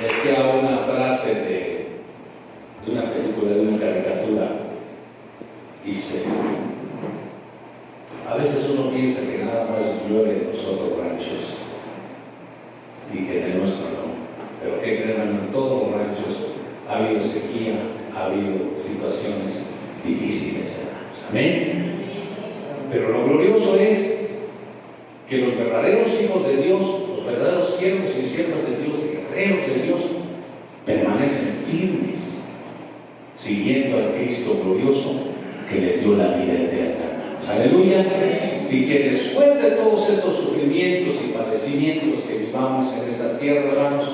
decía una frase de una película, de una caricatura. Dice: a veces uno piensa que nada más llueve en los otros ranchos y que en el nuestro no. Pero ¿qué creen, hermano? En todos los ranchos ha habido sequía, ha habido situaciones difíciles, hermanos. Amén. Pero lo glorioso es que los verdaderos hijos de Dios, los verdaderos siervos y siervas de Dios, guerreros de Dios, permanecen firmes, siguiendo al Cristo glorioso que les dio la vida eterna, hermanos. Aleluya. Y que después de todos estos sufrimientos y padecimientos que vivamos en esta tierra, hermanos,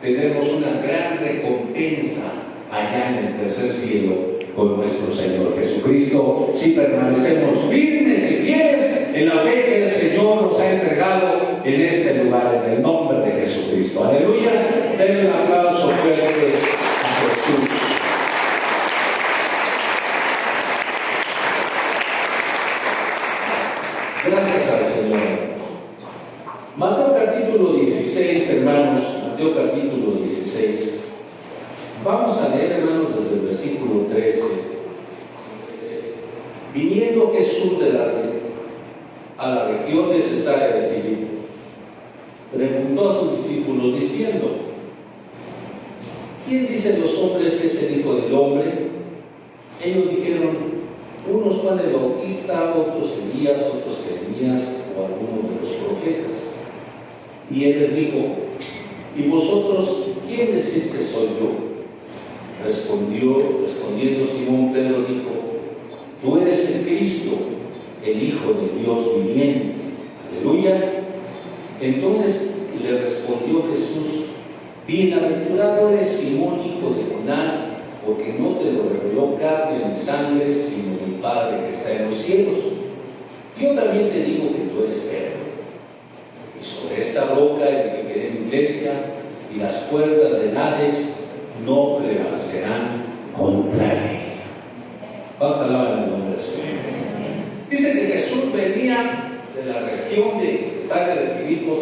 tendremos una gran recompensa allá en el tercer cielo con nuestro Señor Jesucristo, si permanecemos firmes y fieles en la fe que el Señor nos ha entregado en este lugar, en el nombre de Jesucristo. Aleluya. Denle un aplauso fuerte a Jesús. Gracias al Señor. Mateo capítulo 16, hermanos. Mateo capítulo 16. Vamos a leer, hermanos, desde el versículo 13. Viniendo Jesús a la región de Cesarea de Filipo, preguntó a sus discípulos diciendo: ¿quién dicen los hombres que es el Hijo del Hombre? Ellos dijeron: unos Juan el Bautista, otros Elías, otros Jeremías o algunos de los profetas. Y él les dijo: ¿y vosotros quién decís que soy yo? Respondiendo Simón Pedro dijo: tú eres el Cristo, el Hijo de Dios viviente. Aleluya. Entonces le respondió Jesús: bienaventurado eres Simón, hijo de Jonás, porque no te lo reveló carne ni sangre, sino mi Padre que está en los cielos. Yo también te digo que tú eres Pedro, y sobre esta roca edificaré mi iglesia, y las puertas del Hades no prevalecerán contra ella. Vamos a hablar en el nombre del Señor. Dice que Jesús venía de la región de Cesarea de Filipos,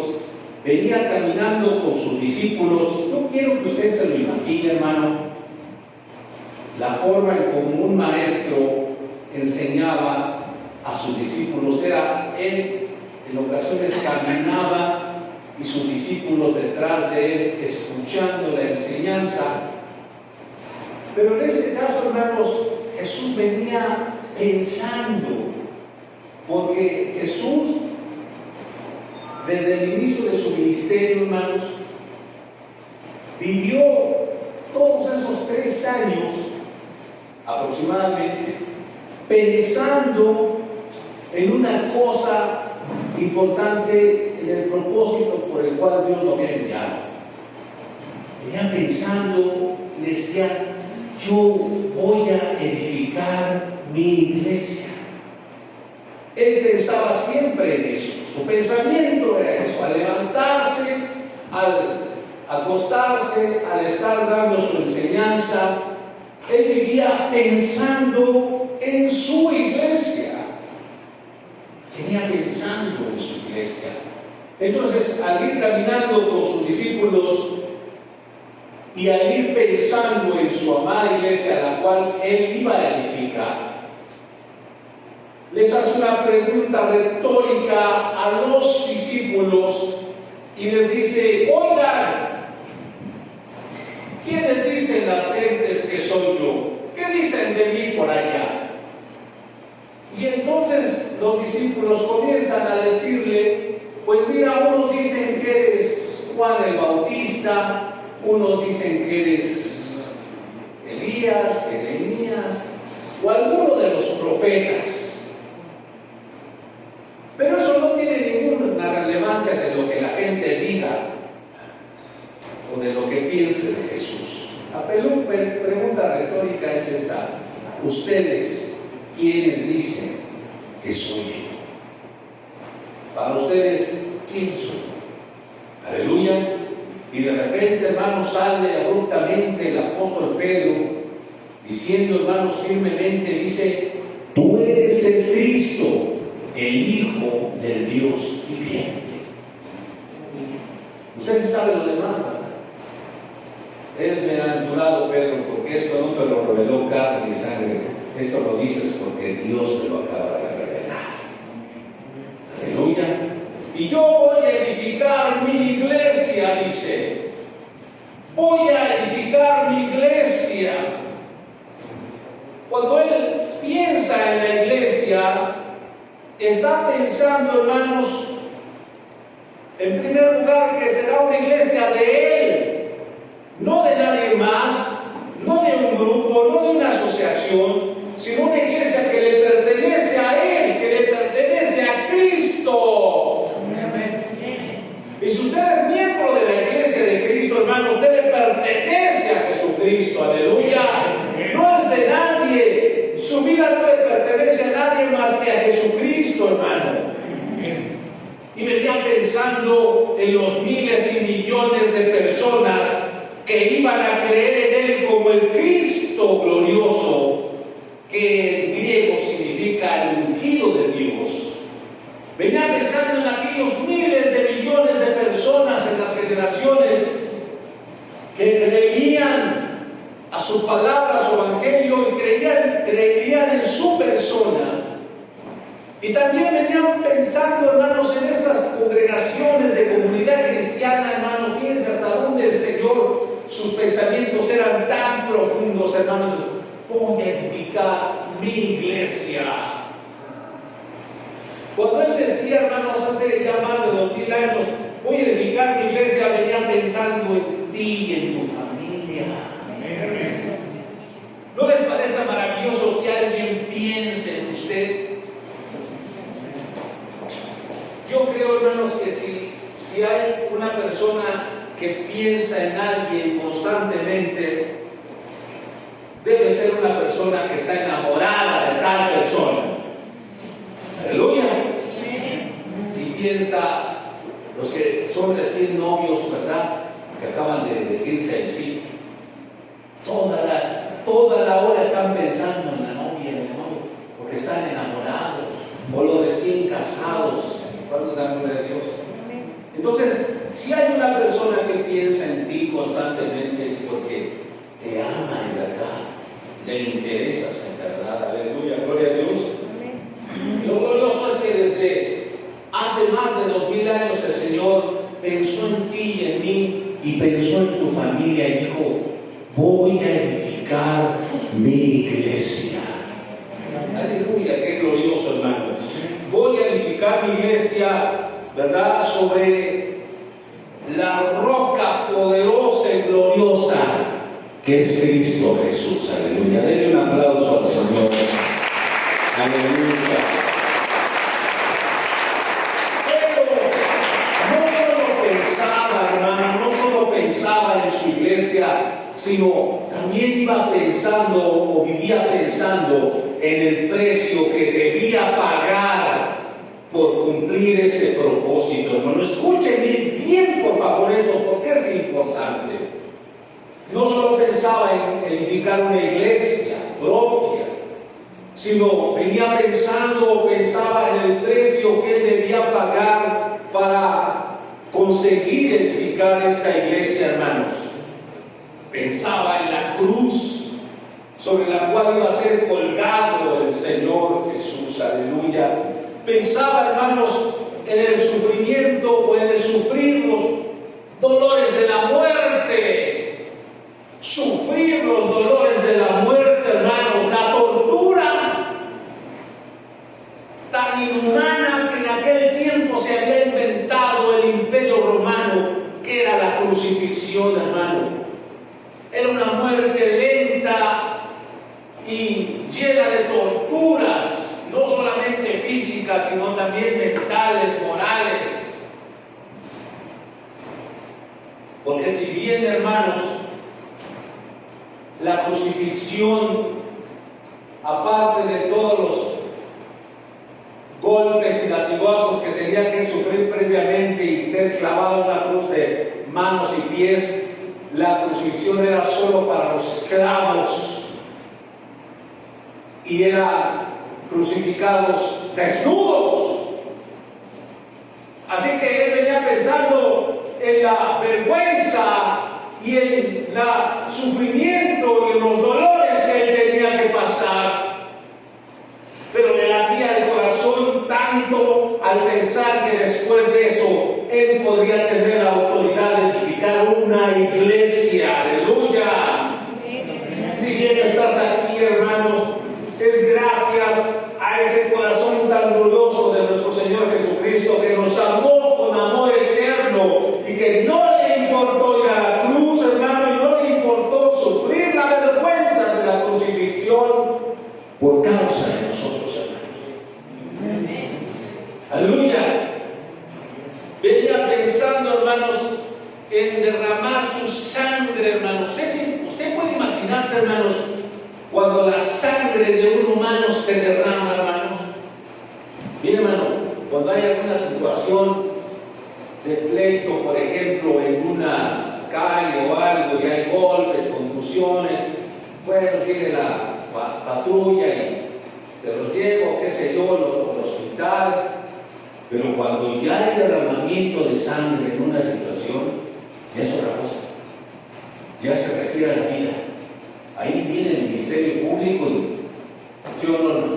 venía caminando con sus discípulos. Yo quiero que usted se lo imagine, hermano, la forma en como un maestro enseñaba a sus discípulos. Era él, en ocasiones caminaba y sus discípulos detrás de él, escuchando la enseñanza. Pero en este caso, hermanos, Jesús venía pensando, porque Jesús, desde el inicio de su ministerio, hermanos, vivió todos esos 3 años aproximadamente pensando en una cosa importante, en el propósito por el cual Dios lo había enviado. Venía pensando, decía: yo voy a edificar mi iglesia. Él pensaba siempre en eso. Su pensamiento era eso: al levantarse, al acostarse, al estar dando su enseñanza, él vivía pensando en su iglesia. Venía pensando en su iglesia. Entonces, al ir caminando con sus discípulos y al ir pensando en su amada iglesia, a la cual él iba a edificar, les hace una pregunta retórica a los discípulos y les dice: oigan, ¿quiénes dicen las gentes que soy yo? ¿Qué dicen de mí por allá? Y entonces los discípulos comienzan a decirle: pues mira, unos dicen que eres Juan el Bautista, unos dicen que eres Elías, Jeremías o alguno de los profetas. Pero eso no tiene ninguna relevancia de lo que la gente diga o de lo que piense de Jesús. La pregunta retórica es esta: ¿ustedes quiénes dicen que soy yo? Para ustedes, ¿quién soy? Aleluya. Y de repente, hermanos, sale abruptamente el apóstol Pedro diciendo, hermanos, firmemente, dice: tú eres el Cristo, el Hijo del Dios viviente. Usted se sabe lo demás, ¿verdad? Eres bienaventurado, Pedro, porque esto no te lo reveló carne ni sangre. Esto lo dices porque Dios te lo acaba de revelar. Aleluya. Y yo voy a edificar mi iglesia, dice. Voy a edificar mi iglesia. Cuando él piensa en la iglesia, está pensando, hermanos, en primer lugar, que será una iglesia de él, no de nadie más, no de un grupo, no de una asociación, sino una iglesia que le pertenece a él, que le pertenece a Cristo. Y si usted es miembro de la iglesia de Cristo, hermano, usted le pertenece a Jesucristo. Aleluya. No es de nadie. Su vida no le pertenece a nadie más que a Jesucristo, hermano. Y venía pensando en los miles y millones de personas que iban a creer en él como el Cristo glorioso, que en griego significa el ungido de Dios. Venía pensando en aquellos miles de millones de personas en las generaciones que creían a su palabra, a su evangelio, y creerían en su persona. Y también venían pensando, hermanos, en estas congregaciones de comunidad cristiana, hermanos, fíjense hasta dónde el Señor, sus pensamientos eran tan profundos, hermanos. Voy a edificar mi iglesia. Cuando él decía, hermanos, hace ya más de 2000 años, voy a edificar mi iglesia, venía pensando en ti y en tu familia. ¿No les parece maravilloso que alguien piense en usted? Yo creo, hermanos, que si hay una persona que piensa en alguien constantemente, debe ser una persona que está enamorada de tal persona. Aleluya. Si piensa, los que son recién novios, ¿verdad?, que acaban de decirse el sí, toda la hora están pensando en la novia, en el novio, porque están enamorados, o los recién casados. ¿Cuántos dan gloria a Dios? Entonces, si hay una persona que piensa en ti constantemente, es porque te ama en verdad, le interesas en verdad. Aleluya, gloria a Dios. Lo glorioso es que desde hace más de 2000 años el Señor pensó en ti y en mí, y pensó en tu familia y dijo: voy a edificar mi iglesia. Aleluya, qué glorioso, hermanos. Voy a edificar mi iglesia, ¿verdad?, sobre la roca poderosa y gloriosa que es Cristo Jesús. Aleluya. Denle un aplauso al Señor. Aleluya. Pero no solo pensaba, hermano, no solo pensaba en su iglesia, sino también iba pensando o vivía pensando en el precio que debía pagar por cumplir ese propósito. Hermano, escuchen bien, por favor, esto, porque es importante. No solo pensaba en edificar una iglesia propia, sino pensaba en el precio que él debía pagar para conseguir edificar esta iglesia, hermanos. Pensaba en la cruz sobre la cual iba a ser colgado el Señor Jesús. Aleluya. Pensaba, hermanos, en el sufrimiento o en el sufrir los dolores de la muerte. Sufrir los dolores de la muerte, hermanos, la tortura tan inhumana que en aquel tiempo se había inventado el Imperio Romano, que era la crucifixión, hermano. Era una muerte lenta y llena de torturas, no solamente físicas, sino también mentales, morales. Porque si bien, hermanos, la crucifixión, aparte de todos los golpes y latigazos que tenía que sufrir previamente y ser clavado en la cruz de manos y pies, la crucifixión era solo para los esclavos y eran crucificados desnudos. Así que él venía pensando en la vergüenza y el sufrimiento y los dolores que él tenía que pasar. Pero le latía el corazón tanto al pensar que después de eso él podría tener la autoridad de edificar una iglesia. Aleluya. Si bien estás aquí, hermanos, es gracias a ese corazón tan glorioso de nuestro Señor Jesucristo, que nos amó con amor eterno y que no le importó ir a la cruz, hermano, y no le importó sufrir la vergüenza de la crucifixión por causa de nosotros, hermanos. Aleluya. Venía pensando, hermanos, en derramar su sangre, hermanos. Usted puede imaginarse, hermanos, cuando la sangre de un humano se derrama, hermanos. Mire, hermano, cuando hay alguna situación de pleito, por ejemplo, en una calle o algo, y hay golpes, contusiones, bueno, viene la patrulla y se los lleva, qué sé yo, al hospital. Pero cuando ya hay derramamiento de sangre en una situación, ya es otra cosa. Ya se refiere a la vida. Ahí viene el ministerio público y yo no,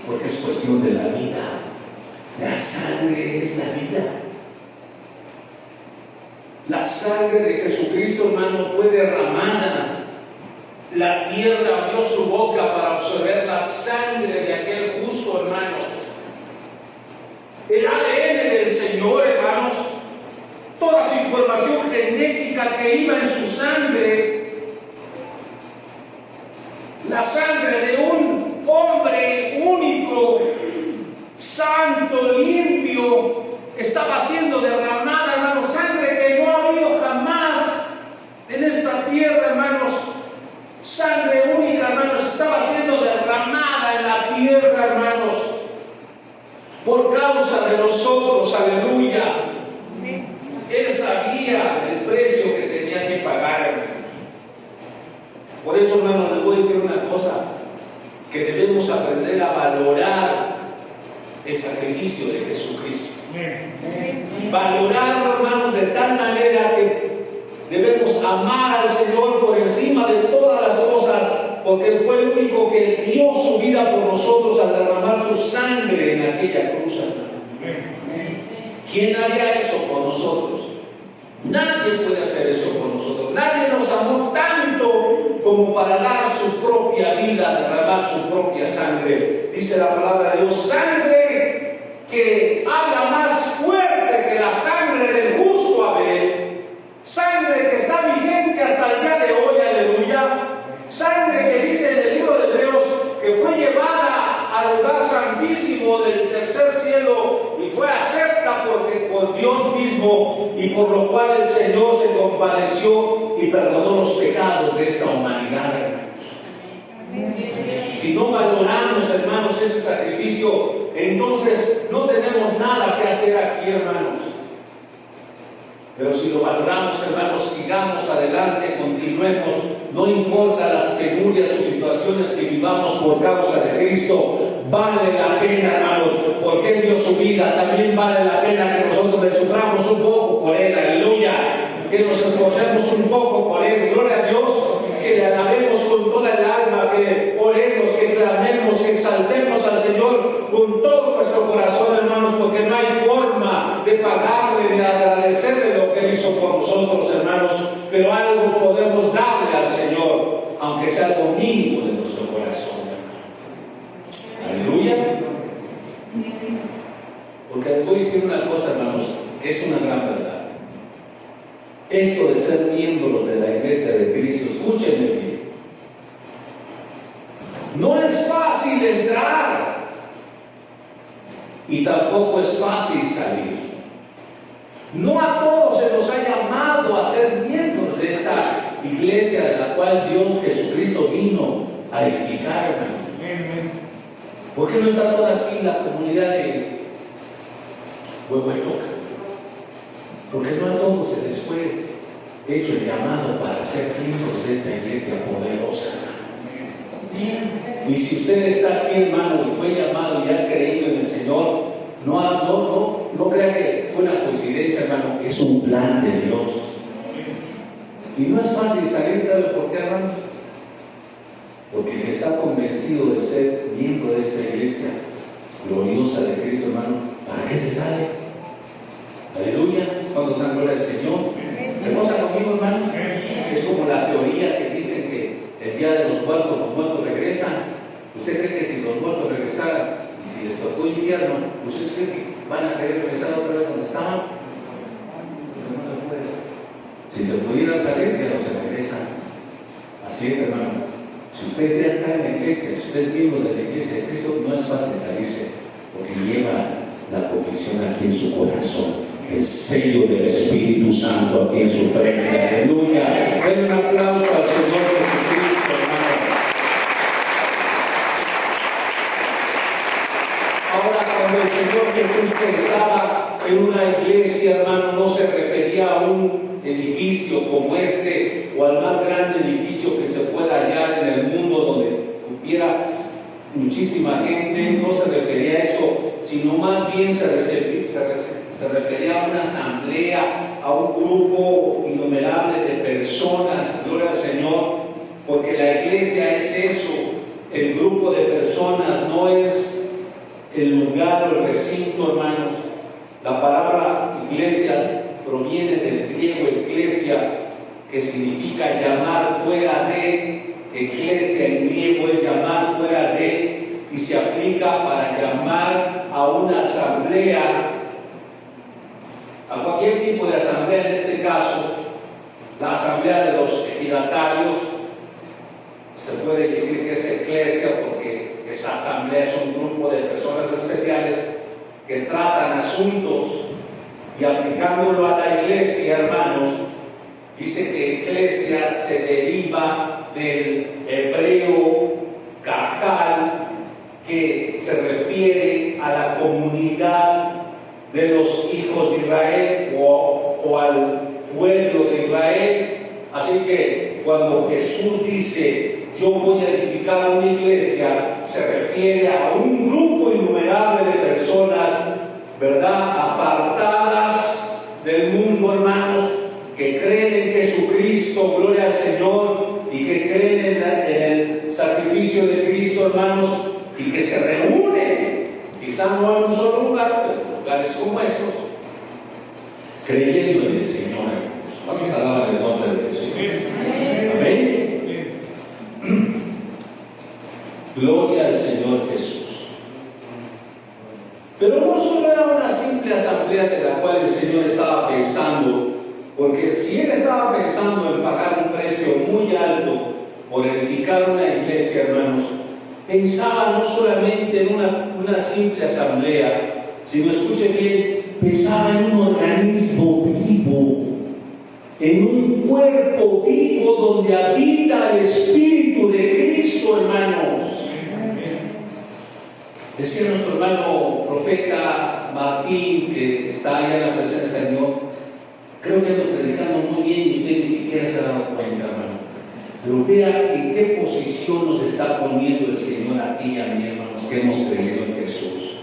porque es cuestión de la vida. La sangre es la vida. La sangre de Jesucristo, hermano, fue derramada. La tierra abrió su boca para absorber la sangre de aquel justo, hermano. El ADN del Señor, hermanos, toda su información genética que iba en su sangre, la sangre de un hombre único, santo, limpio, estaba siendo derramada, hermanos, sangre que no ha habido jamás en esta tierra, hermanos. Sangre única, hermanos, estaba siendo derramada en la tierra, hermanos, por causa de nosotros. Aleluya. Él sabía el precio que tenía que pagar, hermanos. Por eso, hermanos, les voy a decir una cosa, que debemos aprender a valorar el sacrificio de Jesucristo. Valorarlo, hermanos, de tal manera que debemos amar al Señor por encima de todas las cosas, porque Él fue el único que dio su vida por nosotros al derramar su sangre en aquella cruz, hermano. ¿Quién haría eso por nosotros? Nadie puede hacer eso por nosotros. Nadie nos amó tanto como para dar su propia vida, derramar su propia sangre. Dice la palabra de Dios, sangre que habla más fuerte que la sangre del justo Abel, sangre que está vigente hasta el día de hoy, aleluya. Sangre que dice en el libro de Hebreos que fue llevada al lugar santísimo del tercer cielo y fue acepta por Dios mismo, y por lo cual el Señor se compadeció y perdonó los pecados de esta humanidad, hermanos. Si no valoramos, hermanos, ese sacrificio, entonces no tenemos nada que hacer aquí, hermanos. Pero si lo valoramos, hermanos, sigamos adelante, continuemos, no importa las penurias o situaciones que vivamos por causa de Cristo, vale la pena, hermanos, porque Él dio su vida. También vale la pena que nosotros le suframos un poco por Él, aleluya, que nos esforcemos un poco por Él, gloria a Dios, que le alabemos con toda el alma, que oremos, que clamemos, que exaltemos al Señor con todo nuestro corazón, hermanos, porque no hay forma de pagarle ni agradecerle lo que Él hizo por nosotros, hermanos, pero algo podemos darle al Señor, aunque sea algo mínimo de nuestro corazón, hermano. Aleluya. Porque les voy a decir una cosa, hermanos, que es una gran verdad. Esto de ser miembros de la iglesia de Cristo, escúchenme bien, no es fácil entrar y tampoco es fácil salir. No a todos se nos ha llamado a ser miembros de esta iglesia de la cual Dios Jesucristo vino a edificar, hermanos. ¿Por qué no está toda aquí la comunidad de Huehuetoca? Porque no a todos se les fue hecho el llamado para ser miembros de esta iglesia poderosa. Y si usted está aquí, hermano, y fue llamado y ha creído en el Señor, no crea que fue una coincidencia, hermano, es un plan de Dios. Y no es fácil salir, ¿sabe por qué, hermanos? Porque el que está convencido de ser miembro de esta iglesia gloriosa de Cristo, hermano, ¿para qué se sale? Aleluya. ¿Cuándo están gloria al Señor? ¿Se goza conmigo, hermanos? Es como la teoría que dicen que el día de los muertos regresan. ¿Usted cree que si los muertos regresaran y si les tocó infierno, ¿ustedes creen que van a querer regresar otra vez donde estaban? No se puede ser. Si se pudieran salir, que no se regresan. Así es, hermano. Si usted ya está en la iglesia, si usted es miembro de la iglesia de Cristo, no es fácil salirse, porque lleva la convicción aquí en su corazón, el sello del Espíritu Santo aquí en su frente. Aleluya. Den un aplauso al Señor Jesucristo, hermano. Ahora, cuando el Señor Jesús pensaba en una iglesia, hermano, no se refería a un edificio como este o al más grande edificio que se pueda hallar en el mundo donde hubiera muchísima gente. No se refería a eso, sino más bien se refería a una asamblea, a un grupo innumerable de personas. Gloria al Señor, porque la iglesia es eso, el grupo de personas, no es el lugar o el recinto, hermanos. La palabra iglesia proviene del griego eclesia, que significa llamar fuera de. Eclesia en griego es llamar fuera de, y se aplica para llamar a una asamblea, a cualquier tipo de asamblea. En este caso, la asamblea de los ejidatarios, se puede decir que es eclesia porque esa asamblea es un grupo de personas especiales que tratan asuntos. Y aplicándolo a la iglesia, hermanos, dice que eclesia se deriva del hebreo cajal, que se refiere a la comunidad de los hijos de Israel o al pueblo de Israel. Así que cuando Jesús dice yo voy a edificar una iglesia, se refiere a un grupo innumerable de personas, ¿verdad?, apartadas del mundo, hermanos, que creen en Jesucristo, gloria al Señor, y que creen en el sacrificio de Cristo, hermanos, y que se reúnen, quizás no en un solo lugar, pero en lugares como estos, creyendo en el Señor, hermanos. Vamos a alabar el nombre de Jesús. Amén. Gloria al Señor Jesús. Pero no solo era una simple asamblea de la cual el Señor estaba pensando, porque si Él estaba pensando en pagar un precio muy alto por edificar una iglesia, hermanos, pensaba no solamente en una simple asamblea, sino, escuche bien, pensaba en un organismo vivo, en un cuerpo vivo donde habita el Espíritu de Cristo, hermanos. Decía nuestro hermano profeta Martín, que está allá en la presencia del Señor, creo que ando predicando muy bien y usted ni siquiera se ha dado cuenta, hermano. Pero vea en qué posición nos está poniendo el Señor a ti y a mí, hermanos, que hemos creído en Jesús.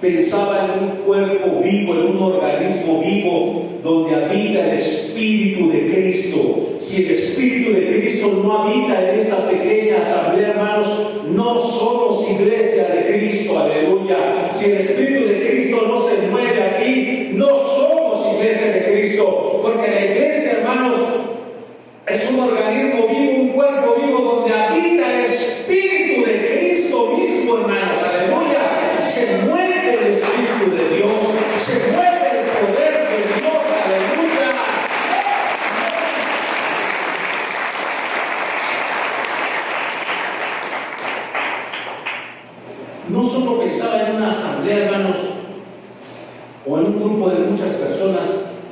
Pensaba en un cuerpo vivo, en un organismo vivo donde habita el Espíritu de Cristo. Si el Espíritu de Cristo no habita en esta pequeña asamblea, hermanos, no somos iglesia de Cristo, aleluya. Si el Espíritu de Cristo no se mueve aquí, no somos iglesia de Cristo, porque la iglesia, hermanos, es un organismo vivo, un cuerpo vivo donde habita el Espíritu de Cristo mismo, hermanos, aleluya. Se mueve el Espíritu de Dios, se mueve el poder de Dios, aleluya. No solo pensaba en una asamblea, hermanos, o en un grupo de muchas personas,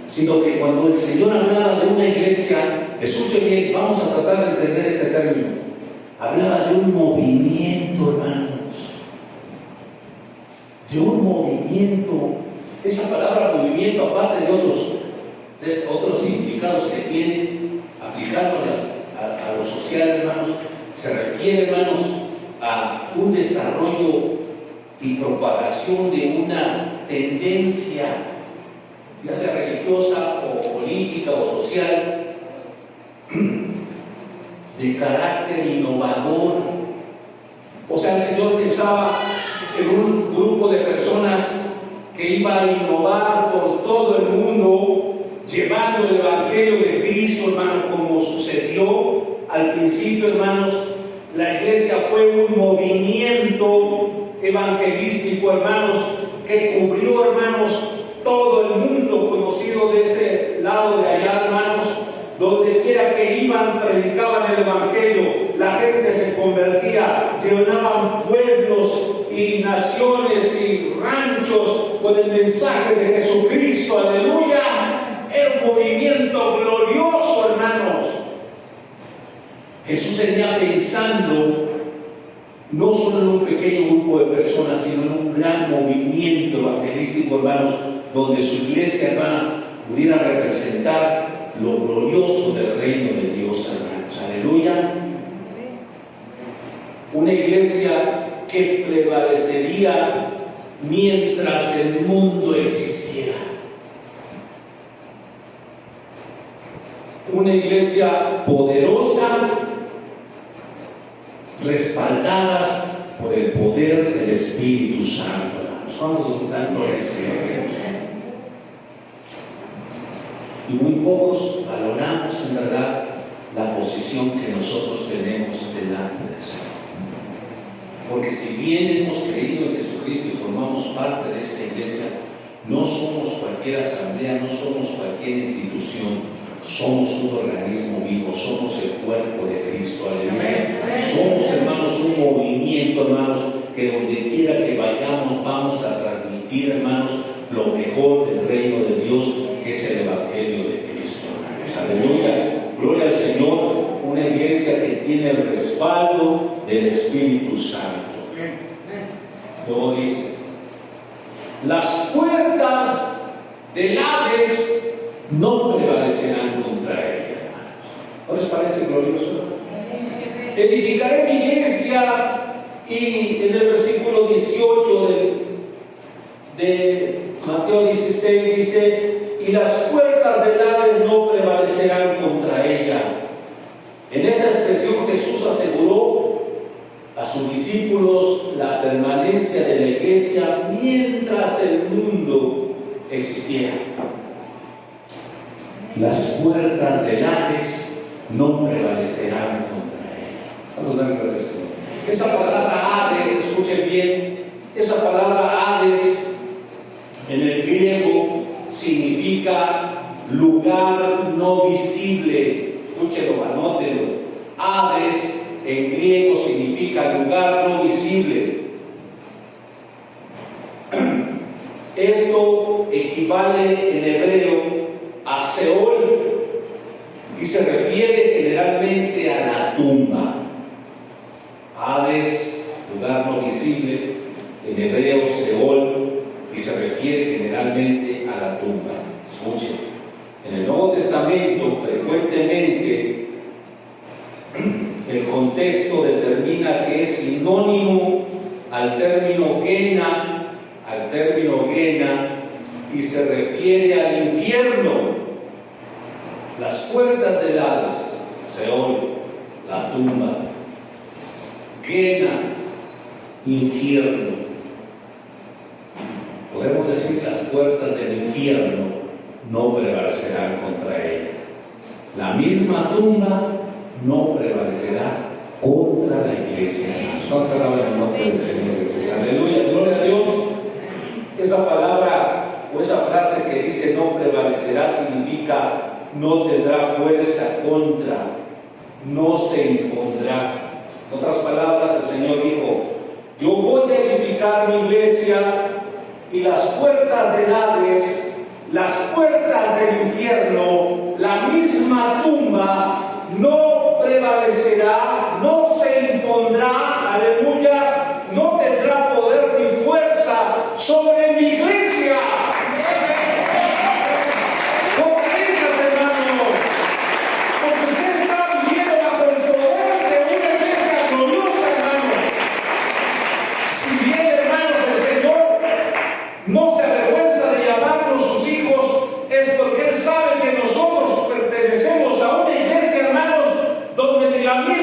sino que cuando el Señor hablaba de una iglesia, escuche bien, vamos a tratar de entender este término, hablaba de un movimiento, hermanos, de un movimiento. Esa palabra movimiento, aparte de otros significados que tiene, aplicándolas a lo social, hermanos, se refiere, hermanos, a un desarrollo y propagación de una tendencia, ya sea religiosa o política o social, de carácter innovador. O sea, el Señor pensaba en un grupo de personas que iba a innovar por todo el mundo, llevando el Evangelio de Cristo, hermanos, como sucedió al principio, hermanos. La iglesia fue un movimiento evangelístico, hermanos, que cubrió, hermanos, todo el mundo conocido de ese lado de allá, hermanos. Donde quiera que iban, predicaban el Evangelio, la gente se convertía, llenaban pueblos y naciones y ranchos con el mensaje de Jesucristo, aleluya. Era un movimiento glorioso, hermanos. Jesús venía pensando no solo en un pequeño grupo de personas, sino en un gran movimiento evangelístico, hermanos, donde su iglesia, hermana, pudiera representar lo glorioso del reino de Dios, hermanos. Aleluya. Una iglesia que prevalecería mientras el mundo existiera. Una iglesia poderosa, respaldadas por el poder del Espíritu Santo, hermanos. Vamos dando el Señor. Y muy pocos valoramos en verdad la posición que nosotros tenemos delante del Señor. Porque si bien hemos creído en Jesucristo y formamos parte de esta iglesia, no somos cualquier asamblea, no somos cualquier institución, somos un organismo vivo, somos el cuerpo de Cristo, aleluya. Somos, hermanos, un movimiento, hermanos, que donde quiera que vayamos vamos a transmitir, hermanos, lo mejor del reino de Dios, que es el Evangelio de Cristo, hermanos. Aleluya. Gloria al Señor. Una iglesia que tiene el respaldo del Espíritu Santo. Luego dice: las puertas del Hades no prevalecerán contra ella, hermanos. ¿No les parece glorioso? Edificaré mi iglesia, y en el versículo 18 de Mateo 16 dice: y las puertas del Hades no prevalecerán contra ella. En esta expresión Jesús aseguró a sus discípulos la permanencia de la iglesia mientras el mundo existiera. Las puertas del Hades no prevalecerán contra ella. Vamos a ver eso. Esa palabra Hades, escuchen bien, esa palabra Hades en el griego significa lugar no visible. Escúchelo, anótelo. Hades en griego significa lugar no visible. Esto equivale en hebreo a Seol y se refiere generalmente a la tumba. Hades, lugar no visible, en hebreo Seol, y se refiere generalmente a la tumba. Escuchen, en el Nuevo Testamento frecuentemente el contexto determina que es sinónimo al término Gena, y se refiere al infierno. Las puertas del Hades, Seol, la tumba, Gena, infierno. Podemos decir que las puertas del infierno no prevalecerán contra ella. La misma tumba no prevalecerá contra la iglesia. Vamos a alabar el nombre del Señor Jesús. Aleluya, gloria a Dios. Esa palabra o esa frase que dice no prevalecerá significa no tendrá fuerza contra, no se impondrá. En otras palabras, el Señor dijo: yo voy a edificar mi iglesia, y las puertas del Hades, las puertas del infierno, la misma tumba no prevalecerá, no se impondrá, aleluya, no tendrá poder ni fuerza sobre mi iglesia. ¿Cómo piensas, hermano? Porque usted está viviendo bajo el poder de una iglesia gloriosa, hermano. Si bien, hermanos, el Señor no se avergüenza de llamarnos sus hijos, es porque Él sabe que nosotros pertenecemos a una iglesia, hermanos, donde ni la misma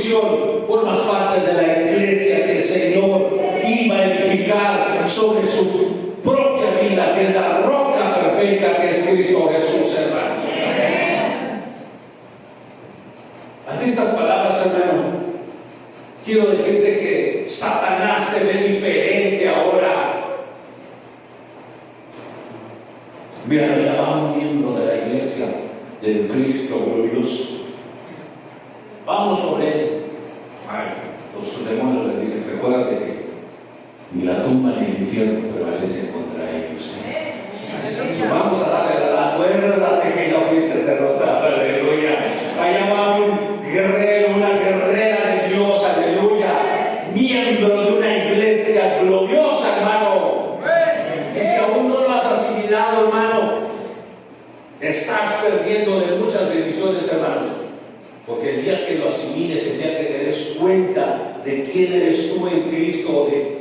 condición, formas parte de la iglesia que el Señor iba a edificar sobre su propia vida, que es la roca perfecta que es Cristo Jesús, hermano. Ante estas palabras, hermano, quiero decirte que Satanás te ve diferente ahora. Mira, ya va un miembro de la iglesia del Cristo glorioso. Vamos sobre él. Los demonios le dicen: recuérdate que ni la tumba ni el infierno prevalecen contra ellos. Y vamos a darle la acuérdate que ya fuiste derrotado, aleluya. Allá va un guerrero, una guerrera de Dios, aleluya, miembro de una iglesia gloriosa, hermano. Y si aún no lo has asimilado, hermano, te estás perdiendo de muchas bendiciones, hermanos. Porque el día que lo asimiles, el día que te des cuenta de quién eres tú en Cristo, de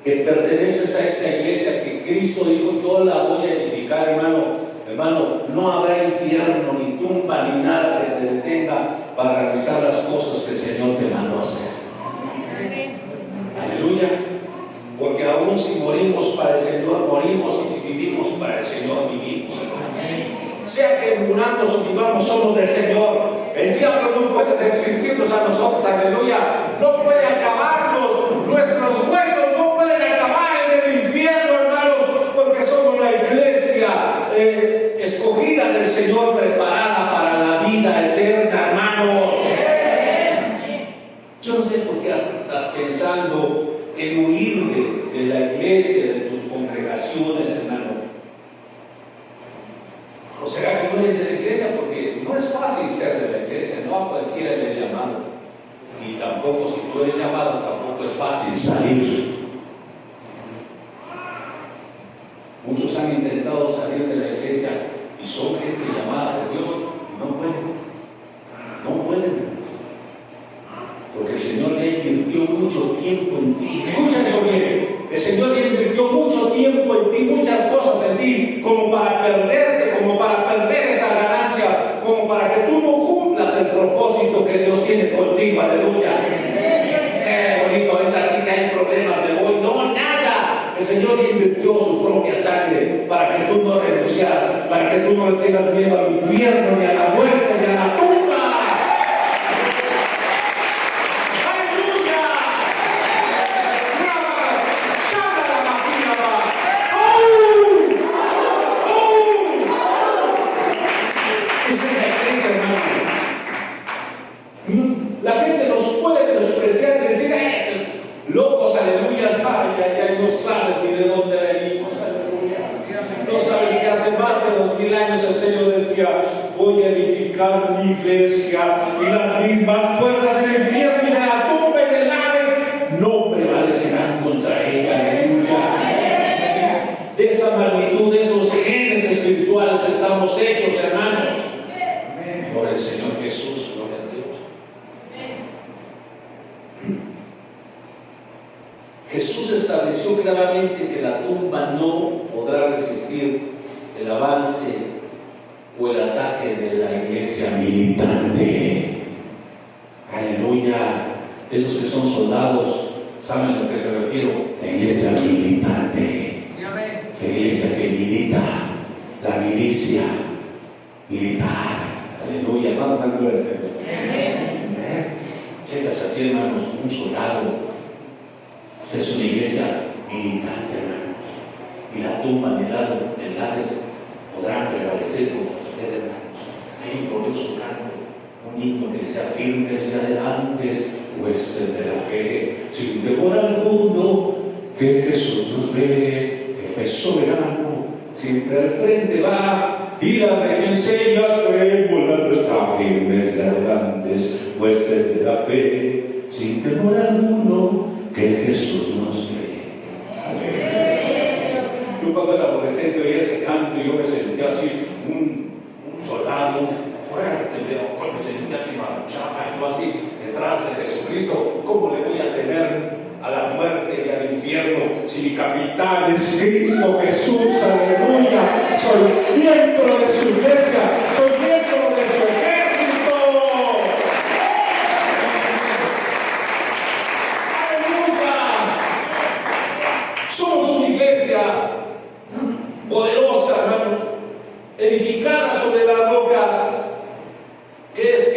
que perteneces a esta iglesia, que Cristo dijo: yo la voy a edificar, hermano, no habrá infierno, ni tumba, ni nada que te detenga para realizar las cosas que el Señor te mandó a hacer. Aleluya. Porque aún si morimos para el Señor, morimos, y si vivimos para el Señor, vivimos. Sea que muramos o vivamos, somos del Señor. El diablo no puede resistirnos a nosotros, aleluya. No puede acabarnos, nuestros huesos no pueden acabar en el infierno, hermanos, porque somos la iglesia escogida del Señor, preparada para la vida eterna, hermanos. Yo no sé por qué estás pensando en huir de la iglesia, de tus congregaciones, hermano. ¿O será que no eres de la iglesia? Porque no es fácil ser de la iglesia, no a cualquiera le es llamado. Y tampoco, si tú eres llamado, tampoco es fácil salir. Muchos han intentado salir de la iglesia y son gente llamada de Dios y no pueden. No pueden. Porque el Señor ya invirtió mucho tiempo en ti. Escucha eso bien. El Señor ya invirtió mucho tiempo en ti, muchas cosas en ti, como para perderte, como para perder esa ganancia, como para que tú no cumplas el propósito que Dios tiene contigo. Aleluya. Qué bonito, ahorita sí que hay problemas, me voy. No, nada. El Señor ya invirtió su propia sangre para que tú no renuncias, para que tú no le tengas miedo al infierno, ni a la muerte, ni a la tumba. La gente nos puede menospreciar y decir: locos, aleluya, ay, no sabes ni de dónde venimos, aleluya. No sabes que hace más de 2000 años el Señor decía: voy a edificar mi iglesia, y las mismas puertas del infierno y de la tumba y del Hades no prevalecerán contra ella, aleluya. De esa magnitud, de esos genes espirituales estamos hechos, hermanos, por el Señor Jesús. Gloria a Dios. Jesús estableció claramente que la tumba no podrá resistir el avance o el ataque de la iglesia militante. Aleluya. Esos que son soldados saben a lo que se refiero. La iglesia militante. La iglesia que milita. La milicia militar. Aleluya. ¿Cuántos están gloria al Señor? Chécase así, hermanos, un soldado. Usted es una iglesia militante, hermanos. Y la tumba ni el Hades podrán prevalecer contra usted, hermanos. Hay un glorioso canto, un himno que sea: firmes y adelantes, huestes de la fe, sin temor alguno, que Jesús nos ve, que fue soberano, siempre al frente va, y la regia enseña, tremolando está, firmes y adelantes, huestes de la fe, sin temor alguno, que Jesús nos ve. Yo cuando era adolescente oía ese canto y yo me sentía así, un soldado fuerte, pero me sentía que marchaba yo así detrás de Jesucristo. ¿Cómo le voy a temer a la muerte y al infierno si mi capitán es Cristo Jesús? Aleluya. Soy miembro de su iglesia, soy miembro de su ejército.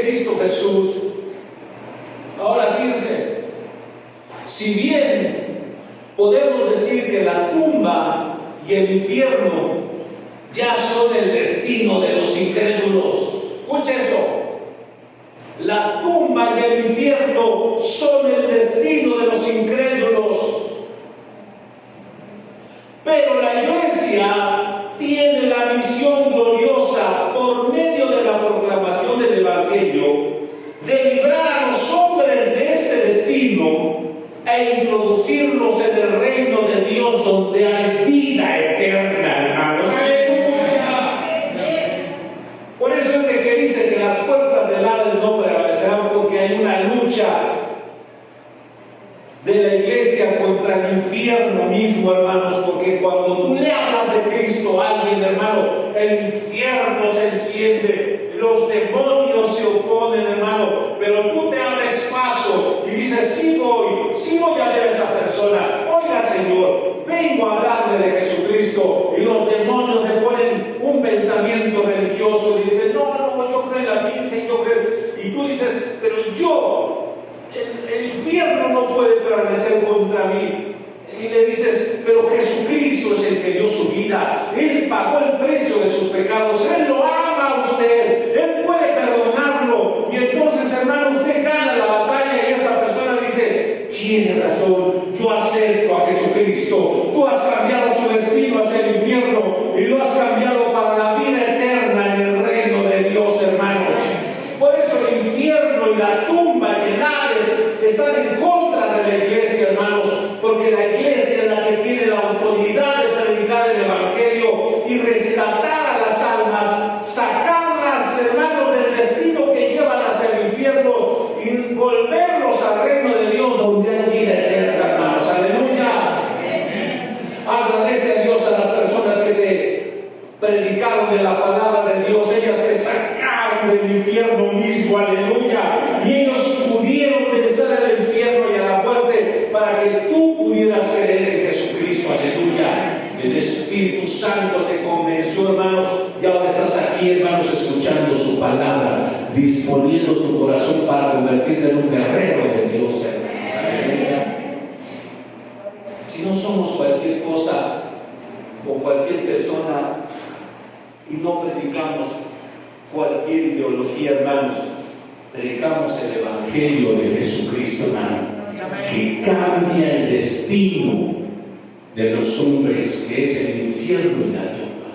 Cristo Jesús. Ahora fíjense, si bien podemos decir que la tumba y el infierno ya son el destino de los incrédulos, escucha eso, la tumba y el infierno son el destino de los incrédulos, pero la iglesia tiene la misión gloriosa por medio de la proclamación del Evangelio de librar a los hombres de ese destino e introducirlos en el reino de Dios donde hay vida eterna, hermanos. ¡Aleluya! Por eso es de que dice que las puertas del Hades no prevalecerán, porque hay una lucha de la iglesia contra el infierno mismo, hermanos, porque cuando tú le hablas de Cristo a alguien, hermano, el infierno se enciende, los demonios se oponen, hermano, pero tú te abres paso y dices, sí voy a ver a esa persona. Oiga, Señor, vengo a hablarle de Jesucristo, y los demonios le ponen un pensamiento religioso y dicen, no, yo creo en la Virgen, yo creo, y tú dices, pero el infierno no puede prevalecer contra mí. Y le dices, pero Jesucristo es el que dio su vida, Él pagó el precio de sus pecados, Él lo ama a usted, Él puede perdonarlo. Y entonces, hermano, usted gana la batalla y esa persona dice, tiene razón, yo acepto a Jesucristo, tú has cambiado su destino hacia el infierno y lo has cambiado para la vida eterna en el reino de Dios, hermanos. Por eso el infierno y la tumba y el Hades están en contra de la iglesia, hermanos, porque la iglesia es la que tiene la autoridad de predicar el Evangelio y rescatar a las almas, sacarlas, hermanos, del destino que llevan hacia el infierno y volverlos al reino de Dios donde hay vida eterna, hermanos. Aleluya. Agradece a Dios a las personas que te predicaron de la palabra de Dios. Ellas te sacaron del infierno mismo, aleluya, y ellos pudieron vencer al infierno y a la muerte para que tú pudieras creer en Jesucristo, aleluya. El Espíritu Santo te convenció, hermanos, y ahora estás aquí, hermanos, escuchando su palabra, disponiendo tu corazón para convertirte en un guerrero de Dios, hermanos, aleluya. Si no somos cualquier cosa o cualquier persona y no predicamos cualquier ideología, hermanos, predicamos el Evangelio de Jesucristo, hermano, que cambia el destino de los hombres, que es el infierno y la tumba.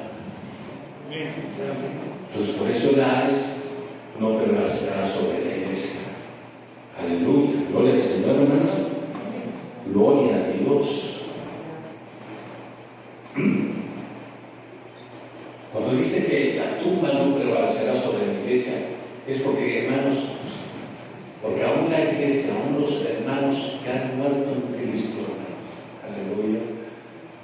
Entonces, por eso el Hades no prevalecerá sobre la iglesia. Aleluya, gloria al Señor, hermanos, gloria a Dios. Cuando dice que la tumba no prevalecerá sobre la iglesia, es porque, hermanos, porque aún la iglesia, aún los hermanos que han muerto en Cristo, hermanos, aleluya,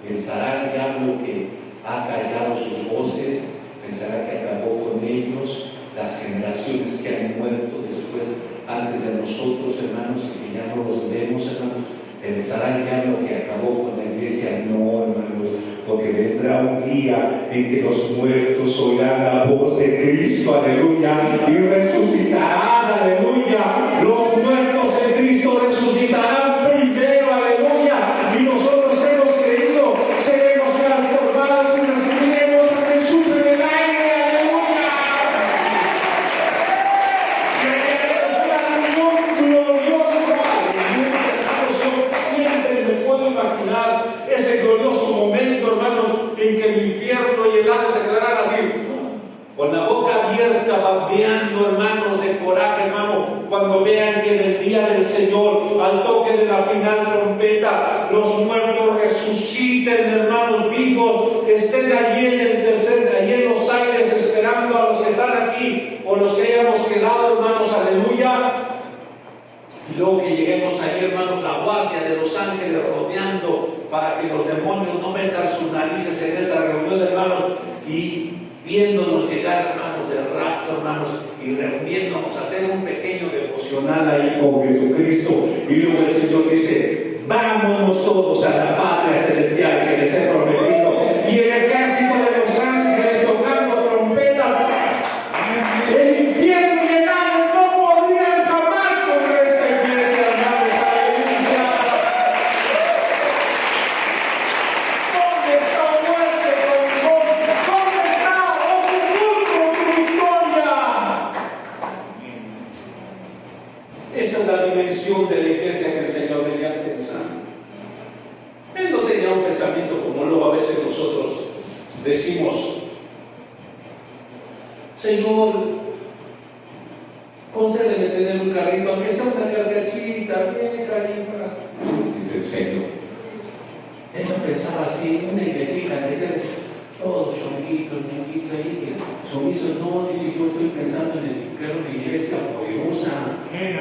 pensará el diablo que ha callado sus voces, pensará que acabó con ellos, las generaciones que han muerto después, antes de nosotros, hermanos, y que ya no los vemos, hermanos. Pensará el diablo que acabó con la iglesia. No, hermanos, porque vendrá un día en que los muertos oirán la voz de Cristo, aleluya, y resucitarán, aleluya. Los muertos en Cristo resucitarán primero, aleluya, y nosotros que hemos creído seremos transformados y recibiremos a Jesús en el aire, aleluya. Creeremos una unión gloriosa, aleluya. Siempre me puedo imaginar ese glorioso momento, hermanos, en que el infierno y el Hades se quedarán así, con la boca abierta, babeando, hermanos, de coraje, hermano, cuando vean que en el día del Señor, al toque de la final trompeta, los muertos resuciten, hermanos, vivos, estén allí allí en los aires, esperando a los que están aquí o los que hayamos quedado, hermanos, aleluya. Y luego que lleguemos ahí, hermanos, la guardia de los ángeles rodeando para que los demonios no metan sus narices en esa reunión, hermanos, y viéndonos llegar, hermanos, del rapto, hermanos, y reuniéndonos a hacer un pequeño devocional ahí con Jesucristo. Y luego el Señor dice, vámonos todos a la patria celestial que les he prometido. Y el ejército de los ángeles tocando trompetas, el infierno y el Hades no es la dimensión de la iglesia que el Señor venía pensando. Él no tenía un pensamiento como luego a veces nosotros decimos: Señor, concédeme tener un carrito, aunque sea una carcachita, bien carita. Dice el Señor. Él no pensaba así, una iglesita que sea todos chonguitos, ñonguitos ahí, que sumisos. No, dice: yo estoy pensando en edificar una iglesia poderosa,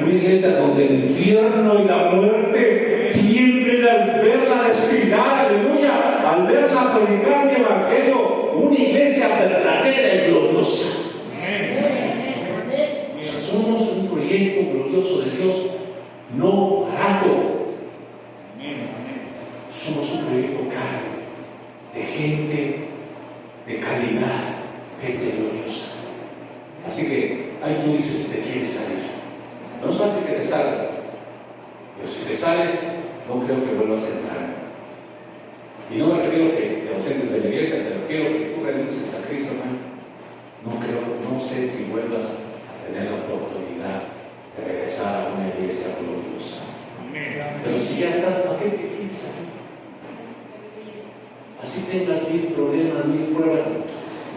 una iglesia donde el infierno y la muerte tiemblen al verla desfilar, aleluya, al verla predicar mi evangelio, una iglesia verdadera y gloriosa. O sea, somos un proyecto glorioso de Dios, no barato. Somos un proyecto caro, de gente de calidad, gente gloriosa. Así que ahí tú dices si te quieres salir. No es fácil que te salgas, pero si te sales, no creo que vuelvas a entrar. Y no me refiero que te ausentes de la iglesia, te refiero que tú renuncies a Cristo, hermano. No sé si vuelvas a tener la oportunidad de regresar a una iglesia gloriosa. Pero si ya estás, ¿para qué te quieres salir? Así tengas 1000 problemas, 1000 pruebas,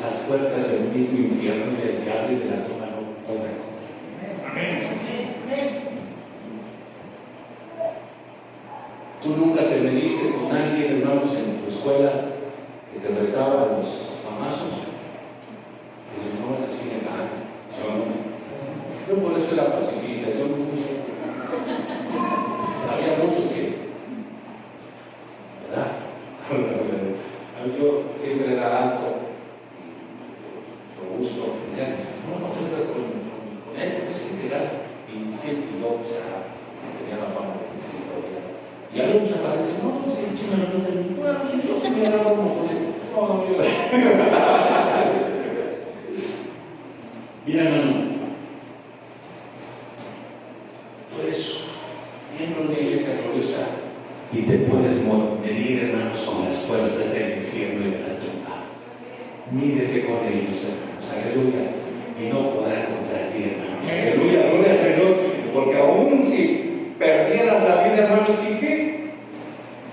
las puertas del mismo infierno y del diablo y de la tumba no podrán. Tú nunca te mediste con alguien, hermanos, en tu escuela que te retaba a los mamazos. Dices: no, este sí me gana. Yo por eso era pacifista. Había muchos que, ¿verdad? Yo siempre era alto y robusto. No te metas con él, porque sí te gana. Y siempre yo, o sea, tenía la fama de que sí podía. Y había mucha gente que decía: no, sí, chino, no te metas. Bueno, yo sí me agarraba como con él. No, yo. Mira, hermano, tú eres miembro de una iglesia gloriosa y te puedes medir, hermanos, con las fuerzas del infierno y de la tumba. Mídete con ellos, hermanos, aleluya, y no podrán contra ti, hermanos. Aleluya, gloria al Señor, porque aún si perdieras la vida, hermanos, ¿y qué?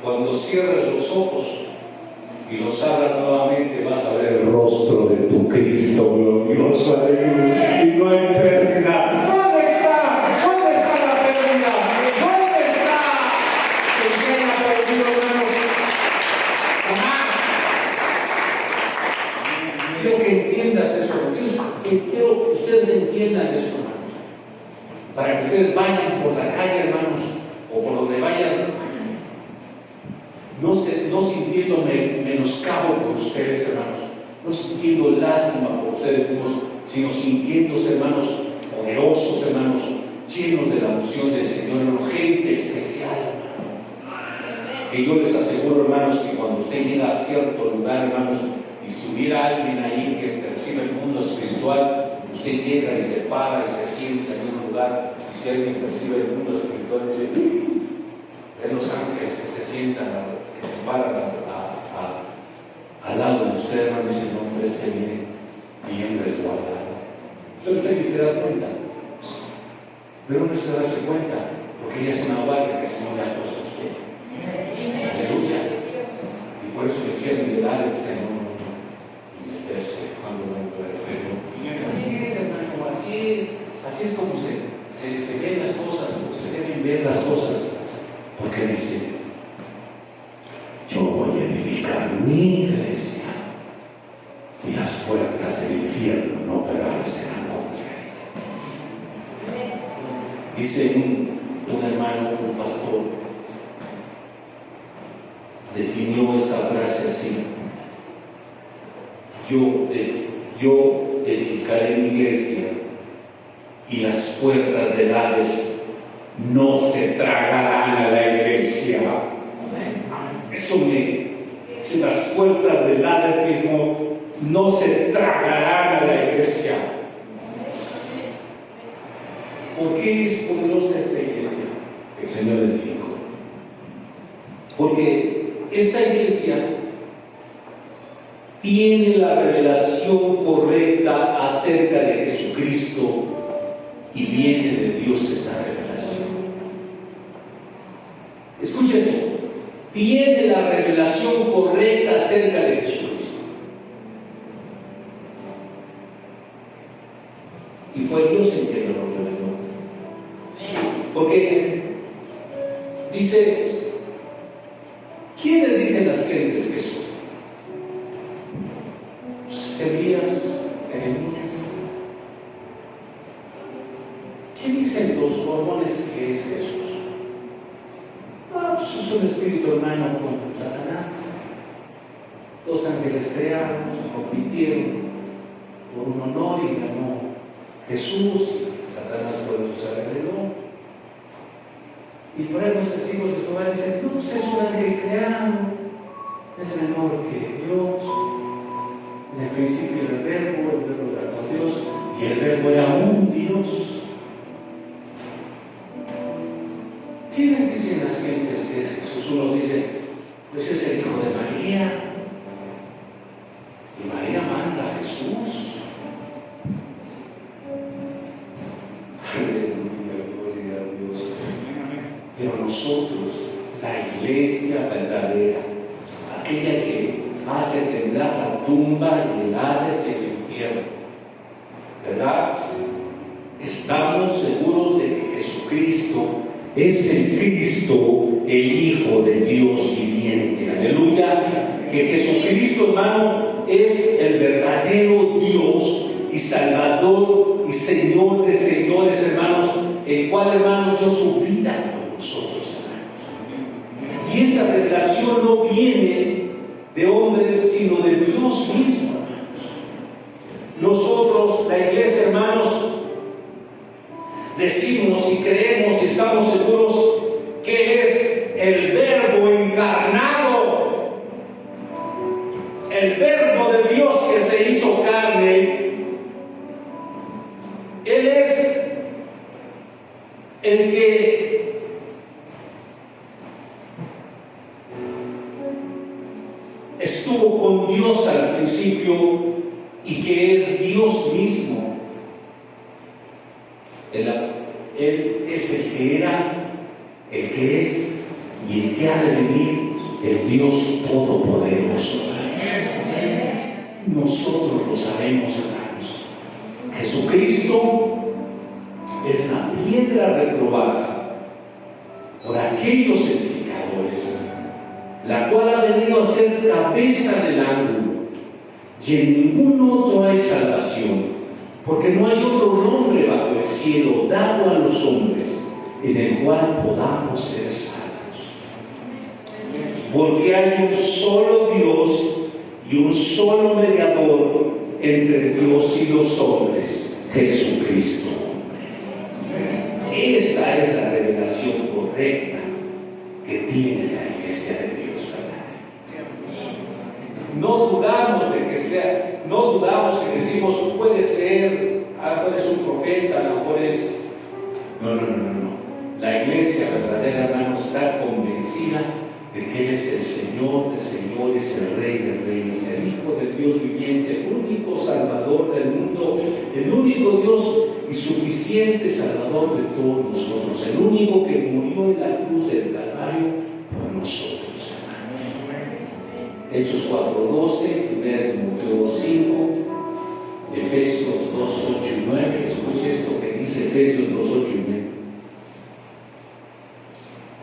Cuando cierres los ojos y los abras nuevamente, vas a ver el rostro de tu Cristo glorioso, aleluya, y no hay pérdida. ¿Dónde está? ¿Dónde está la pérdida? ¿Dónde está el que haya perdido, hermanos? Jamás. Quiero que entiendas eso, Dios, quiero que ustedes entiendan eso, hermanos, para que ustedes vayan por la calle, hermanos, o por donde vayan, no sintiendo menoscabo por ustedes, hermanos, no sintiendo lástima por ustedes mismos, sino sintiéndose, hermanos, poderosos, hermanos, llenos de la unción del Señor, hermanos, gente especial, hermanos. Que yo les aseguro, hermanos, que cuando usted llega a cierto lugar, hermanos, y si hubiera alguien ahí que percibe el mundo espiritual, usted llega y se para y se sienta en un lugar, y si alguien percibe el mundo espiritual, dice: ven los ángeles que se sientan, que se paran al lado de usted, hermano, y dice: no, hombre, este viene bien resguardado. Pero usted ni se da cuenta. Pero no se da cuenta, porque ella es una guardia que el Señor le ha puesto a usted. Aleluya. Y por eso el infierno le da ese Señor. Y ese, cuando vengo al Señor. Así es, hermano, así es como se ven las cosas, como se deben ver las cosas. Porque dice: yo voy a edificar mi iglesia y las puertas del infierno no prevalecerán contra ella. Dice un hermano, un pastor, definió esta frase así: yo edificaré mi iglesia y las puertas del Hades no se tragarán a la iglesia. Eso si las puertas del Hades mismo no se tragarán a la iglesia. ¿Por qué es poderosa esta iglesia que el Señor edificó? Porque esta iglesia tiene la revelación correcta acerca de Jesucristo y viene de Dios esta revelación. Escuche esto. Tiene la revelación correcta acerca de Jesucristo. Y fue Dios el que lo reveló. Porque dice, ¿quiénes dicen las gentes que son? Elías, Jeremías. ¿Qué dicen los mormones que es Jesús? Pues es un espíritu hermano con Satanás. Los ángeles creados compitieron por un honor y ganó Jesús. Satanás por eso se rebeló. Y por ahí los testigos de Jehová dicen, no, pues es un ángel creado, es menor que Dios. En el principio era el verbo era con Dios, y el verbo era un Dios. ¿Quiénes dicen las gentes que es Jesús? Unos dicen, pues es el hijo de María, y María manda a Jesús. Aleluya, gloria a Dios. Pero nosotros, la iglesia verdadera, aquella que hace temblar la tumba y el Hades y el infierno, ¿verdad? Estamos seguros de que Jesucristo es el Cristo, el Hijo del Dios viviente. Aleluya. Que Jesucristo, hermano, es el verdadero Dios y Salvador y Señor de señores, hermanos, el cual, hermanos, dio su vida por nosotros, hermanos. Y esta revelación no viene de hombres, sino de Dios mismo, hermanos. Nosotros, la iglesia, hermanos, decimos y creemos y estamos seguros que es el Verbo encarnado, el Verbo de Dios que se hizo carne. Él es el que estuvo con Dios al principio y que es Dios mismo. Él es el que era, el que es y el que ha de venir, el Dios Todopoderoso. Nosotros lo sabemos, hermanos. Jesucristo es la piedra reprobada por aquellos edificadores, la cual ha venido a ser cabeza del ángulo, y en ningún otro hay salvación, porque no hay otro nombre bajo el cielo dado a los hombres en el cual podamos ser salvos. Porque hay un solo Dios y un solo mediador entre Dios y los hombres, Jesucristo. Esta es la revelación correcta que tiene la iglesia de Dios, ¿verdad? No dudamos de que sea, no dudamos y decimos, puede ser, a lo mejor es un profeta, a lo mejor es... No. La iglesia verdadera, hermano, está convencida de que Él es el Señor de señores, el Rey de reyes, el Hijo del Dios viviente, el único Salvador del mundo, el único Dios y suficiente Salvador de todos nosotros, el único que murió en la cruz del Calvario por nosotros, hermanos. Hechos 4:12, 1 Timoteo 2:5, Efesios 2:8 y 9. Escuche esto que dice Efesios 2:8 y 9.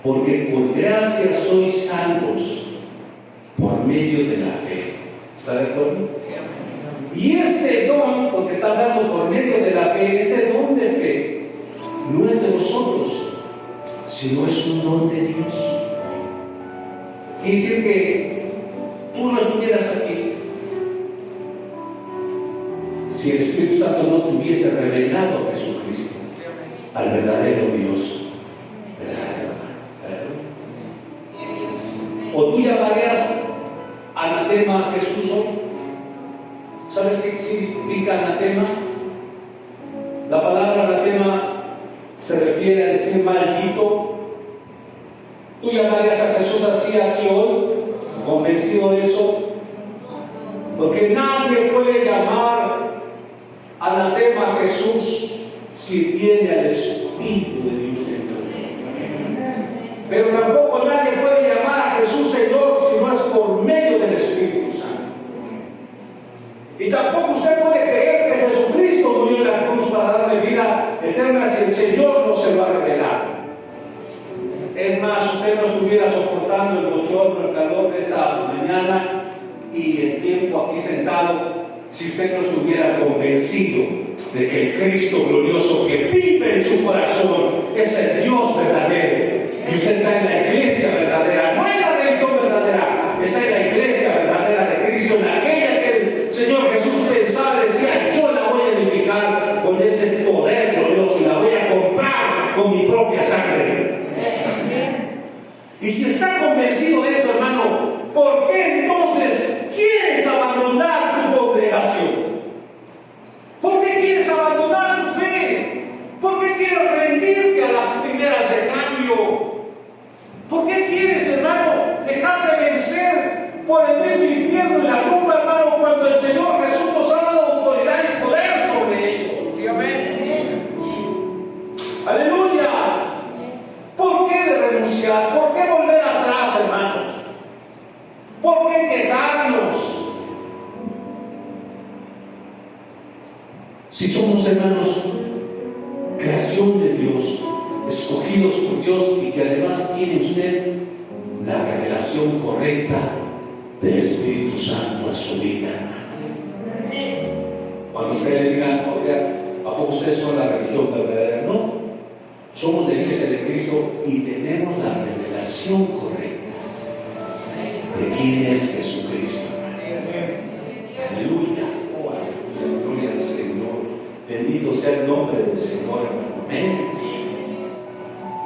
Porque por gracia sois salvos por medio de la fe. ¿Está de acuerdo? Y este don, porque está hablando por medio de la fe, este don de fe no es de vosotros, sino es un don de Dios. Quiere decir que tú no estuvieras aquí si el Espíritu Santo no te hubiese revelado a Jesucristo, al verdadero Dios. ¿O tú llamarías anatema a Jesús hoy? ¿Sabes qué significa anatema? La palabra anatema se refiere a decir maldito. ¿Tú llamarías a Jesús así aquí hoy? ¿Convencido de eso? Porque nadie puede llamar anatema a Jesús si tiene al Espíritu de Dios dentro de él. Pero tampoco nadie puede llamar a Jesús Señor si no es por medio del Espíritu Santo. Y tampoco usted puede creer que Jesucristo murió en la cruz para darle vida eterna si el Señor no se lo ha revelado. Es más, usted no estuviera soportando el bochorno, el calor de esta mañana y el tiempo aquí sentado si usted no estuviera convencido de que el Cristo glorioso que vive en su corazón es el Dios verdadero. Y usted está en la iglesia verdadera, no en la religión verdadera, está en la iglesia verdadera de Cristo, en aquella que el Señor Jesús pensaba, decía: yo la voy a edificar con ese poder glorioso y la voy a comprar con mi propia sangre. Y si está convencido de esto, hermano, ¿por qué entonces quieres abandonar tu congregación? ¿Por qué quieres abandonar tu fe? ¿Por qué quieres rendirte a las primeras de cambio? ¿Por qué quieres, hermano, dejar de vencer por el mismo infierno y la tumba, hermano, cuando el Señor Jesús nos ha dado autoridad y poder sobre ellos? Sí, amén. Aleluya. ¿Por qué de renunciar? ¿Por qué volver atrás, hermanos? ¿Por qué quedarnos? Si somos, hermanos, creación de Dios, escogidos por Dios, y que además tiene usted la revelación correcta del Espíritu Santo a su vida. Cuando usted le diga: oiga, ¿a poco ustedes son la religión verdadera? No. Somos la iglesia de Cristo y tenemos la revelación correcta de quién es Jesucristo. Aleluya. Oh, aleluya. Gloria al Señor. Bendito sea el nombre del Señor, hermano. Amén.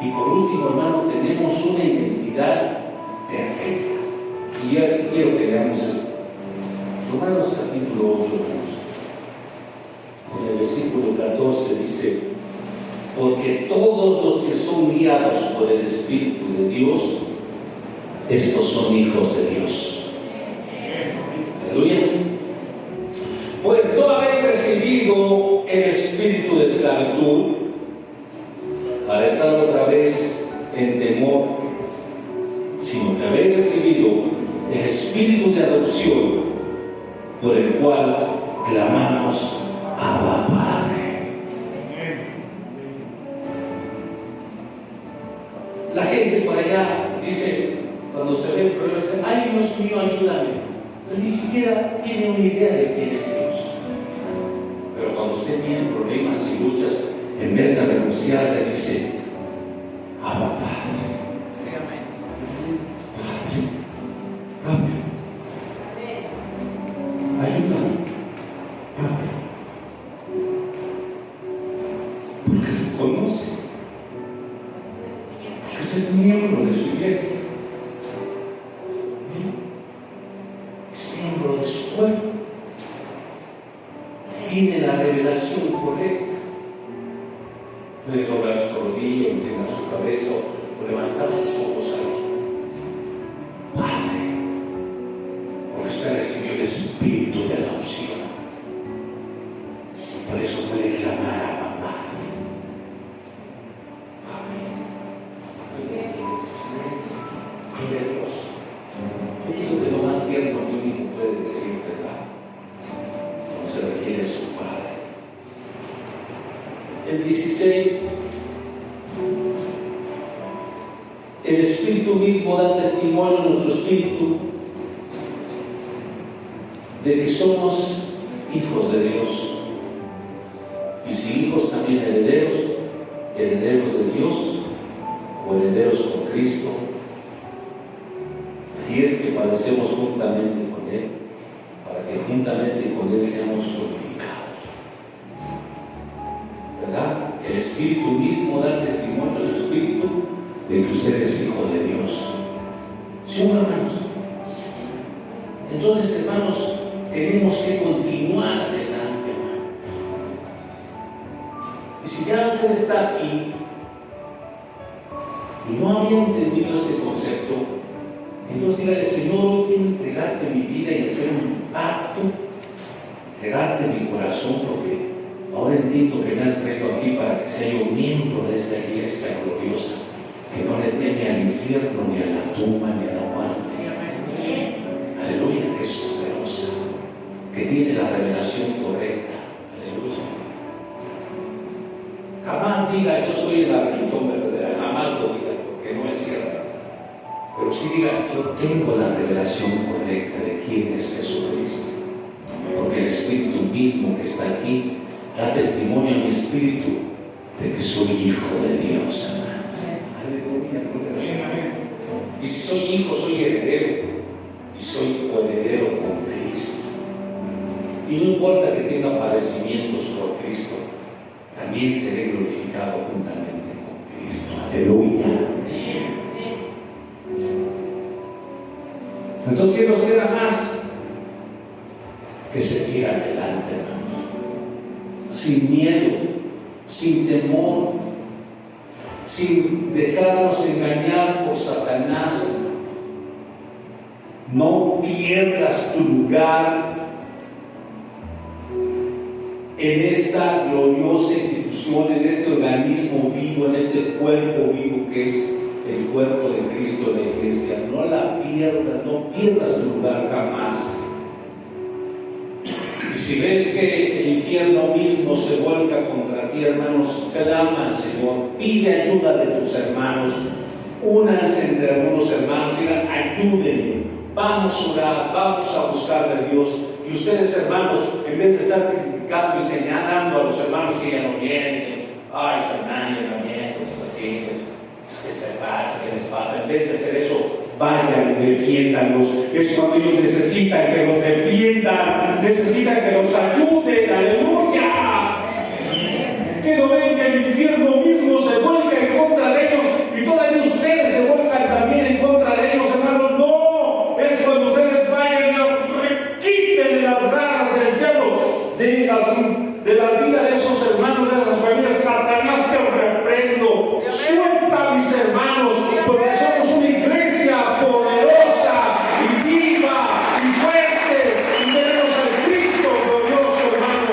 Y por último, hermano, tenemos una identidad perfecta. Y ya sí quiero que veamos esto. Romanos capítulo 8, hermanos. En el versículo 14 dice: porque todos los que son guiados por el Espíritu de Dios, estos son hijos de Dios. Aleluya. Pues no haber recibido el espíritu de esclavitud para estar otra vez en temor, sino que haber recibido el espíritu de adopción, por el cual clamamos: Abba, Padre. La gente por allá dice, cuando se ve problemas: ay, Dios mío, ayúdame. Pero ni siquiera tiene una idea de quién es Dios. Pero cuando usted tiene problemas y luchas, en vez de renunciar, le dice: Abba, Padre. Padre, Padre, ayúdame, Padre. Porque lo conoce. Porque usted es miembro de su iglesia. Es miembro de su cuerpo. Tiene la revelación correcta. Puede doblar su rodilla, inclinar su cabeza o levantar sus ojos a los Padre, porque usted recibió el espíritu de adopción. Y por eso puede clamar a papá. Gloria a Dios. Yo pienso que lo más tierno que un hijo puede decir, ¿verdad? Cuando se refiere a su padre. El 16, el Espíritu mismo da testimonio a nuestro espíritu de que somos hijos de Dios. Y si hijos, también herederos, herederos de Dios o herederos con Cristo, si es que padecemos juntamente con Él, para que juntamente con Él seamos glorificados. ¿Verdad? El Espíritu mismo da testimonio a su espíritu de que usted es hijo de Dios. ¿Sí, hermanos? Entonces, hermanos, tenemos que continuar adelante, hermanos. Y si ya usted está aquí y no había entendido este concepto, entonces dígale: Señor, quiero entregarte mi vida y hacer un pacto, entregarte mi corazón, porque ahora ahora entiendo que me has traído aquí para que sea yo miembro de esta iglesia gloriosa, que no le teme al infierno, ni a la tumba, ni a la muerte. Aleluya, que es poderosa, que tiene la revelación correcta. Aleluya. Jamás diga yo soy la religión verdadera, jamás lo diga, porque no es cierto. Pero sí diga yo tengo la revelación correcta de quién es Jesucristo, porque el Espíritu mismo que está aquí da testimonio a mi espíritu de que soy hijo de Dios, hermanos. Aleluya, gloria. Y si soy hijo, soy heredero, y soy coheredero con Cristo. Y no importa que tenga padecimientos por Cristo, también seré glorificado juntamente con Cristo. Aleluya. Entonces, ¿qué nos queda más? Que seguir adelante, hermanos, sin miedo, sin temor, sin dejarnos engañar por Satanás. No pierdas tu lugar en esta gloriosa institución, en este organismo vivo, en este cuerpo vivo que es el cuerpo de Cristo, la iglesia. No la pierdas, no pierdas tu lugar jamás. Y si ves que el infierno mismo se vuelca contra ti, hermanos, clama al Señor, pide ayuda de tus hermanos, únanse entre algunos hermanos, digan ayúdenme, vamos a orar, vamos a buscar de Dios. Y ustedes, hermanos, en vez de estar criticando y señalando a los hermanos que ya no vienen, ay, Fernando, no viene, pues así, ¿qué se pasa? ¿Qué les pasa? En vez de hacer eso, vayan y defiéndanlos. Es cuando ellos necesitan que los defiendan, necesitan que los ayuden. ¡Aleluya! Que no ven que el infierno mismo se vuelca en contra de ellos y todavía ustedes se vuelcan también en contra de ellos, hermanos. No, es cuando ustedes vayan y quiten las garras del diablo de la vida de esos hermanos, de esas familias. Satanás, te reprendo, suelta a mis hermanos, porque somos una iglesia poderosa y viva y fuerte, y tenemos al Cristo glorioso, hermano.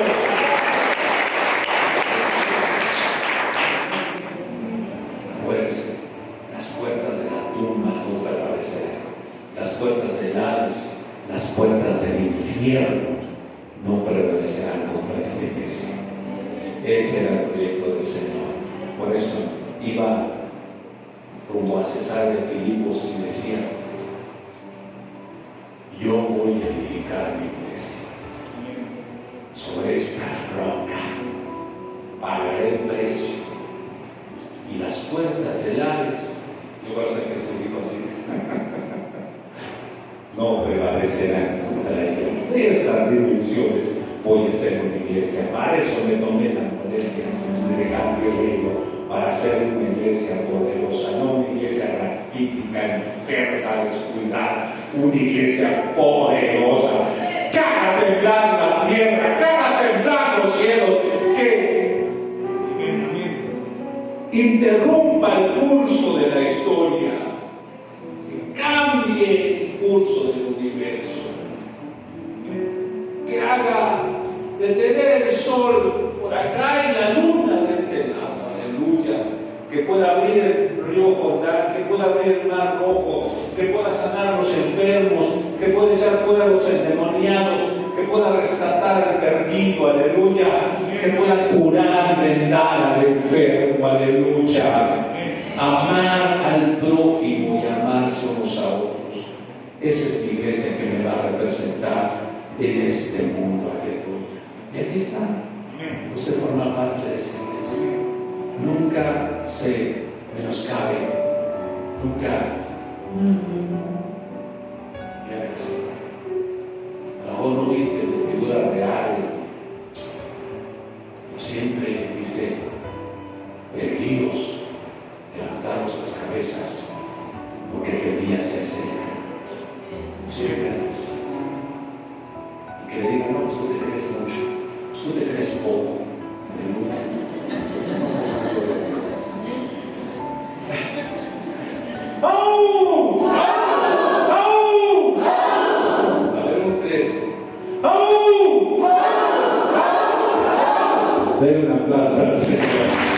Acuérdense, las puertas de la tumba no prevalecerán, las puertas del Hades, las puertas del infierno no prevalecerán contra esta iglesia. Ese era el proyecto del Señor. Por eso iba rumbo a Cesarea de Filipos y decía: yo voy a edificar mi iglesia sobre esta roca, pagaré el precio, y las puertas del Hades, yo voy a hacer Jesús dijo así, no prevalecerán contra ella. Esas dimensiones voy a hacer una iglesia. Para eso me tomé la molestia de dejar el para ser una iglesia poderosa, no una iglesia raquítica, enferma, descuidada, una iglesia poderosa, que haga temblar la tierra, que haga temblar los cielos, que interrumpa el curso de la historia, que cambie el curso del universo, que haga detener el sol por acá y la luna de este lado. Aleluya. Que pueda abrir el río Jordán, que pueda abrir el mar rojo, que pueda sanar a los enfermos, que pueda echar fuera a los endemoniados, que pueda rescatar al perdido, aleluya, que pueda curar y vendar al enfermo, aleluya, amar al prójimo y amarse unos a otros. Esa es mi iglesia que me va a representar en este mundo, aleluya. Y aquí está, usted forma parte de esa iglesia. Nunca se menoscabe, nunca. Mira que sí. A lo mejor no viste vestiduras reales, pero siempre dice: erguidos, levantar nuestras cabezas, porque aquel día se acerca. Siempre así. Y que le digan: no, tú te crees mucho, tú te crees poco. Aleluya. ¡Oh! ¡Oh! ¡Oh! A ver, un 3. ¡Oh! al Señor.